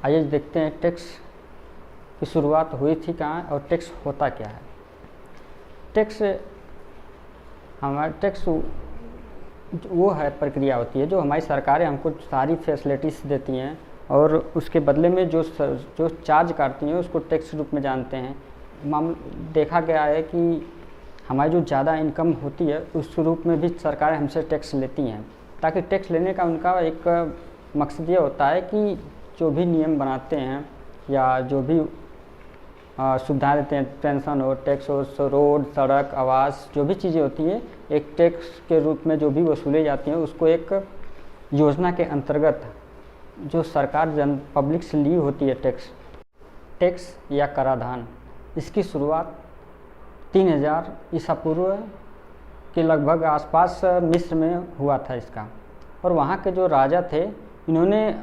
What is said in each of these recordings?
आइए देखते हैं टैक्स की शुरुआत हुई थी कहाँ और टैक्स होता क्या है। टैक्स टैक्स वो है प्रक्रिया होती है जो हमारी सरकारें हमको सारी फैसिलिटीज़ देती हैं और उसके बदले में जो चार्ज काटती हैं उसको टैक्स रूप में जानते हैं। देखा गया है कि हमारी जो ज़्यादा इनकम होती है उस रूप में भी सरकारें हमसे टैक्स लेती हैं, ताकि टैक्स लेने का उनका एक मकसद ये होता है कि जो भी नियम बनाते हैं या जो भी सुविधाएं देते हैं, पेंशन हो, टैक्स हो, रोड, सड़क, आवास, जो भी चीज़ें होती हैं एक टैक्स के रूप में जो भी वसूली जाती हैं उसको एक योजना के अंतर्गत जो सरकार पब्लिक से ली होती है टैक्स या कराधान, इसकी शुरुआत 3000 ईसा पूर्व के लगभग आसपास मिस्र में हुआ था इसका। और वहाँ के जो राजा थे इन्होंने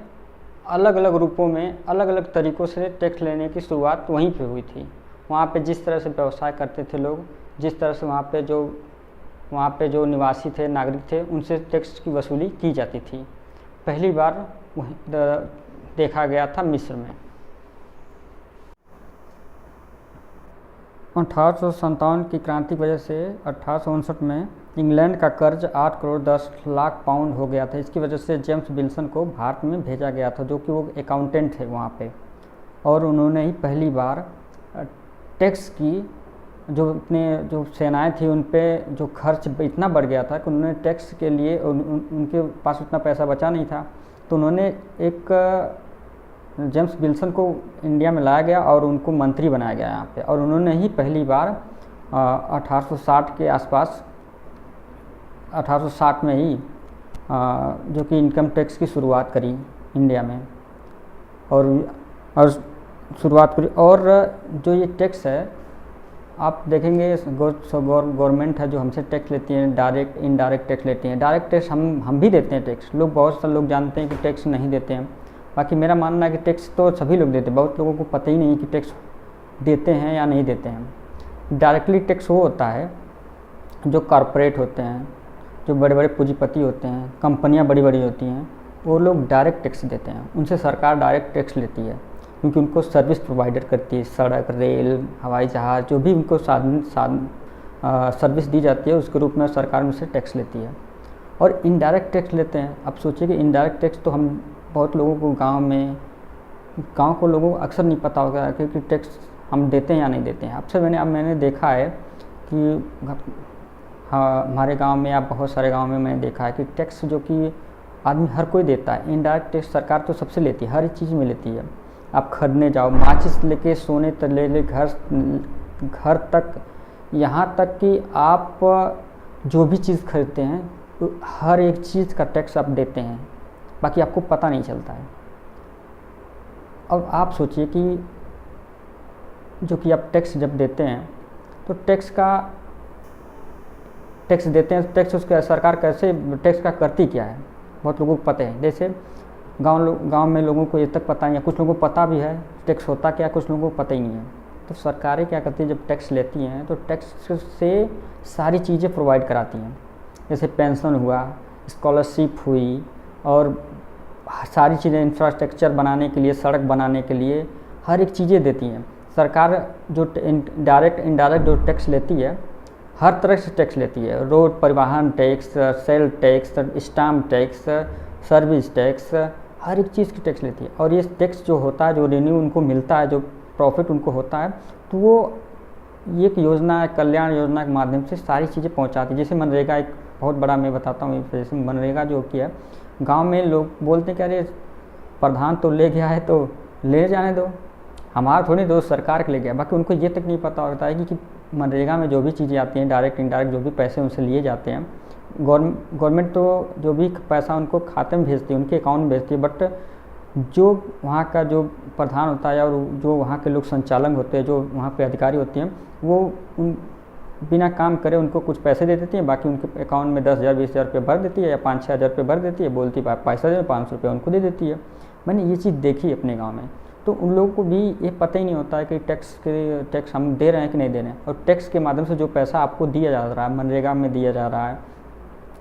अलग अलग रूपों में अलग अलग तरीक़ों से टैक्स लेने की शुरुआत वहीं पे हुई थी। वहाँ पे जिस तरह से व्यवसाय करते थे लोग, जिस तरह से वहाँ पे जो निवासी थे, नागरिक थे, उनसे टैक्स की वसूली की जाती थी। पहली बार देखा गया था मिस्र में। 1857 की क्रांति की वजह से 1859 में इंग्लैंड का कर्ज 8 करोड़ 10 लाख पाउंड हो गया था। इसकी वजह से जेम्स विल्सन को भारत में भेजा गया था, जो कि वो अकाउंटेंट थे वहाँ पे, और उन्होंने ही पहली बार टैक्स की जो सेनाएं थी उन पे जो खर्च इतना बढ़ गया था कि उन्होंने टैक्स के लिए उनके पास उतना पैसा बचा नहीं था, तो उन्होंने एक जेम्स विल्सन को इंडिया में लाया गया और उनको मंत्री बनाया गया यहाँ पे, और उन्होंने ही पहली बार 1860 के आसपास 1860 में ही जो कि इनकम टैक्स की शुरुआत करी इंडिया में और शुरुआत करी। और जो ये टैक्स है आप देखेंगे गवर्नमेंट है जो हमसे टैक्स लेती है, डायरेक्ट इनडायरेक्ट टैक्स लेती हैं। डायरेक्ट टैक्स हम भी देते हैं टैक्स, बहुत सारे लोग जानते हैं कि टैक्स नहीं देते हैं। बाकी मेरा मानना है कि टैक्स तो सभी लोग देते हैं, बहुत लोगों को पता ही नहीं कि टैक्स देते हैं या नहीं देते हैं। डायरेक्टली टैक्स वो होता है जो कॉरपोरेट होते हैं, जो बड़े बड़े पूंजीपति होते हैं, कंपनियां बड़ी बड़ी होती हैं, वो लोग डायरेक्ट टैक्स देते हैं, उनसे सरकार डायरेक्ट टैक्स लेती है क्योंकि उनको सर्विस प्रोवाइडर करती है। सड़क, रेल, हवाई जहाज़, जो भी उनको सर्विस दी जाती है उसके रूप में सरकार उनसे टैक्स लेती है। और इनडायरेक्ट टैक्स लेते हैं। अब सोचिए कि इनडायरेक्ट टैक्स तो हम बहुत लोगों को गांव को लोगों को अक्सर नहीं पता होगा कि टैक्स हम देते हैं या नहीं देते हैं। अक्सर मैंने देखा है कि हमारे गांव में या बहुत सारे गांव में मैंने देखा है कि टैक्स जो कि आदमी हर कोई देता है। इनडायरेक्ट टैक्स सरकार तो सबसे लेती है, हर एक चीज़ में लेती है। आप खरीदने जाओ, माचिस लेके सोने तक ले घर तक, यहाँ तक कि आप जो भी चीज़ खरीदते हैं तो हर एक चीज़ का टैक्स आप देते हैं, बाकी आपको पता नहीं चलता है। अब आप सोचिए कि जो कि आप टैक्स जब देते हैं तो टैक्स देते हैं, टैक्स उसका सरकार कैसे टैक्स का करती क्या है बहुत लोगों को पता है। जैसे गांव में लोगों को ये तक पता नहीं है, कुछ लोगों को पता भी है टैक्स होता क्या, कुछ लोगों को पता ही नहीं है। तो सरकारें क्या करती हैं, जब टैक्स लेती हैं तो टैक्स से सारी चीज़ें प्रोवाइड कराती हैं, जैसे पेंशन हुआ, स्कॉलरशिप हुई, और सारी चीज़ें इंफ्रास्ट्रक्चर बनाने के लिए, सड़क बनाने के लिए हर एक चीज़ें देती हैं। सरकार जो डायरेक्ट इनडायरेक्ट जो टैक्स लेती है हर तरह से टैक्स लेती है। रोड परिवहन tax, sale tax, stamp tax, service tax, हर एक चीज़ की टैक्स लेती है। और ये टैक्स जो होता है, जो रेवेन्यू उनको मिलता है, जो प्रॉफिट उनको होता है, तो वो एक योजना, कल्याण योजना के माध्यम से सारी चीज़ें पहुंचाती है। जैसे मनरेगा एक बहुत बड़ा मैं बताता हूँ, जैसे मनरेगा जो किया गांव में लोग बोलते हैं कि अरे प्रधान तो ले गया है तो ले जाने दो, हमारा थोड़ी दोस्त सरकार के ले गया। बाकी उनको ये तक नहीं पता होता है कि मनरेगा में जो भी चीज़ें आती हैं, डायरेक्ट इनडायरेक्ट जो भी पैसे उनसे लिए जाते हैं, गवर्नमेंट तो जो भी पैसा उनको खाते में भेजती है, उनके अकाउंट में भेजती है, बट जो वहाँ का जो प्रधान होता है और जो वहाँ के लोग संचालक होते हैं, जो वहाँ पे अधिकारी होते हैं, वो उन बिना काम करे उनको कुछ पैसे दे देती हैं, बाकी उनके अकाउंट में 10,000 20,000 रुपये भर देती है या 5-6 हज़ार रुपये भर देती है, बोलती है पैसा दे, 500 रुपये उनको दे देती है। मैंने ये चीज़ देखी अपने गाँव में। तो उन लोगों को भी ये पता ही नहीं होता है कि टैक्स हम दे रहे हैं कि नहीं दे रहे हैं। और टैक्स के माध्यम से जो पैसा आपको दिया जा रहा है, मनरेगा में दिया जा रहा है,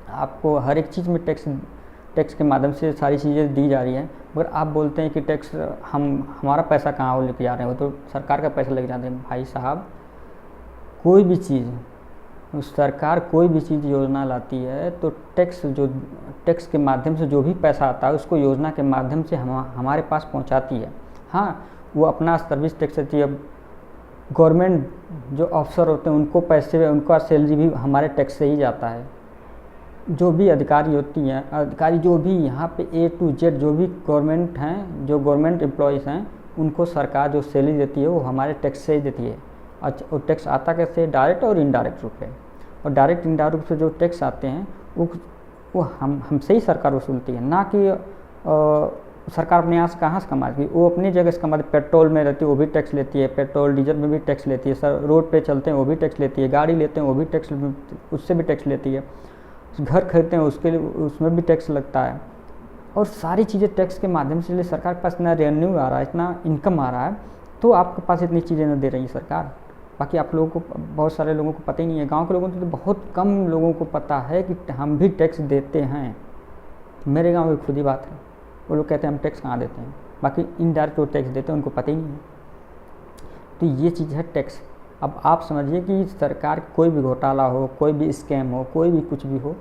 आपको हर एक चीज़ में टैक्स के माध्यम से सारी चीज़ें दी जा रही हैं, मगर आप बोलते हैं कि टैक्स हमारा पैसा कहाँ वो लेके जा रहे हैं, वो तो सरकार का पैसा लेके जाते हैं। भाई साहब, कोई भी चीज़ सरकार कोई भी चीज़ योजना लाती है तो टैक्स के माध्यम से जो भी पैसा आता है उसको योजना के माध्यम से हमारे पास पहुंचाती है। हाँ, वो अपना सर्विस टैक्स देती है। गवर्नमेंट जो अफसर होते हैं उनको पैसे, उनका सैलरी भी हमारे टैक्स से ही जाता है। जो भी अधिकारी जो भी यहाँ पे A to Z जो भी गवर्नमेंट हैं, जो गवर्नमेंट एम्प्लॉयज़ हैं, उनको सरकार जो सैलरी देती है वो हमारे टैक्स से ही देती है। अच्छा, वो टैक्स आता कैसे? डायरेक्ट और इनडायरेक्ट रूप में। और डायरेक्ट इनडायरेक्ट रूप से जो टैक्स आते हैं वो हमसे ही सरकार वसूलती है, ना कि सरकार अपने यहाँ से कहाँ से कमाती है। वो अपनी जगह से कमाती है। पेट्रोल में रहती है वो भी टैक्स लेती है, पेट्रोल डीजल में भी टैक्स लेती है, सर रोड पे चलते हैं वो भी टैक्स लेती है, गाड़ी लेते हैं वो भी टैक्स, उससे भी टैक्स लेती है, घर खरीदते हैं उसके लिए उसमें भी टैक्स लगता है। और सारी चीज़ें टैक्स के माध्यम से सरकार के पास इतना रेवेन्यू आ रहा है, इतना इनकम आ रहा है, तो आपके पास इतनी चीज़ें न दे रही है सरकार। बाकी आप लोगों को, बहुत सारे लोगों को पता ही नहीं है। गांव के लोगों को तो बहुत कम लोगों को पता है कि हम भी टैक्स देते हैं। मेरे गांव की खुद ही बात है, वो लोग कहते हैं हम टैक्स कहाँ देते हैं, बाकी इनडायरेक्ट वो टैक्स देते हैं, उनको पता ही नहीं है। तो ये चीज़ है टैक्स। अब आप समझिए कि सरकार कोई भी घोटाला हो, कोई भी स्कैम हो, कोई भी कुछ भी हो,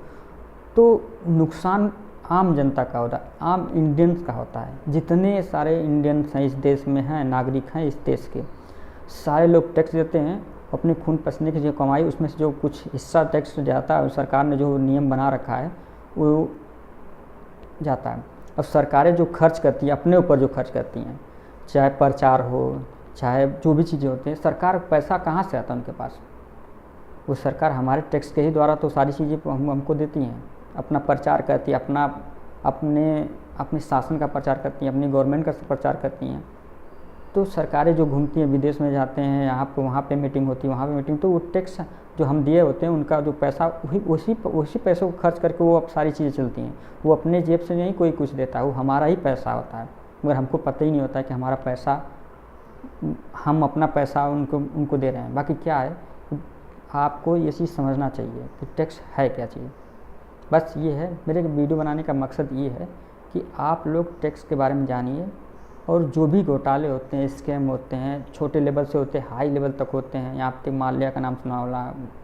तो नुकसान आम जनता का होता है, आम इंडियंस का होता है। जितने सारे इंडियंस हैं इस देश में हैं, नागरिक हैं इस देश के, सारे लोग टैक्स देते हैं। अपने खून पसीने की जो कमाई उसमें से जो कुछ हिस्सा टैक्स जाता है, सरकार ने जो नियम बना रखा है वो जाता है। अब सरकारें जो खर्च करती हैं, अपने ऊपर जो खर्च करती हैं, चाहे प्रचार हो, चाहे जो भी चीज़ें होती हैं, सरकार पैसा कहाँ से आता है उनके पास? वो सरकार हमारे टैक्स के ही द्वारा तो सारी चीज़ें हमको देती हैं। अपना प्रचार करती है, अपने शासन का प्रचार करती हैं, अपनी गवर्नमेंट का प्रचार करती हैं। तो सरकारें जो घूमती हैं, विदेश में जाते हैं, यहाँ पे वहाँ पे मीटिंग होती है, वहाँ पे मीटिंग, तो वो टैक्स जो हम दिए होते हैं उनका जो पैसा उसी पैसों को खर्च करके वो अब सारी चीज़ें चलती हैं। वो अपने जेब से नहीं कोई कुछ देता है, वो हमारा ही पैसा होता है, मगर हमको पता ही नहीं होता है कि हमारा पैसा, हम अपना पैसा उनको दे रहे हैं। बाकी क्या है, आपको ये चीज़ समझना चाहिए कि टैक्स है क्या चीज़। बस ये है, मेरे वीडियो बनाने का मकसद ये है कि आप लोग टैक्स के बारे में जानिए, और जो भी घोटाले होते हैं, स्कैम होते हैं, छोटे लेवल से होते हैं, हाई लेवल तक होते हैं। यहाँ पे माल्या का नाम सुना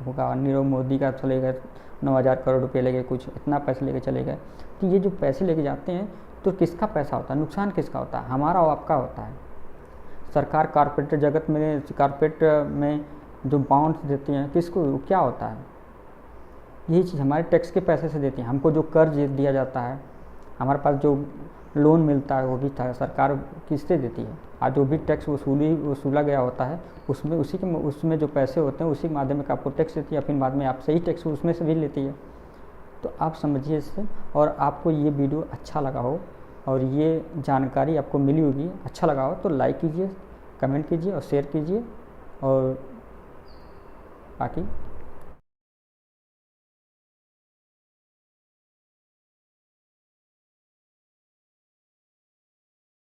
होगा, नीरव मोदी का चले गए 9,000 करोड़ रुपये ले गए, कुछ इतना पैसे लेके चले गए। तो ये जो पैसे लेके जाते हैं तो किसका पैसा होता है? नुकसान किसका होता है? हमारा और आपका होता है। सरकार कॉर्पोरेट जगत में, कॉर्पोरेट में जो बाउंड्स देती हैं, किसको क्या होता है? यही चीज़ हमारे टैक्स के पैसे से देती हैं। हमको जो कर्ज दिया जाता है, हमारे पास जो लोन मिलता है, वो भी सरकार किससे देती है। आज जो भी टैक्स वसूला गया होता है उसमें जो पैसे होते हैं उसी के माध्यम में आपको टैक्स देती है, फिर बाद में आपसे ही टैक्स उसमें से भी लेती है। तो आप समझिए इससे। और आपको ये वीडियो अच्छा लगा हो और ये जानकारी आपको मिली होगी, अच्छा लगा हो तो लाइक कीजिए, कमेंट कीजिए और शेयर कीजिए। और बाकी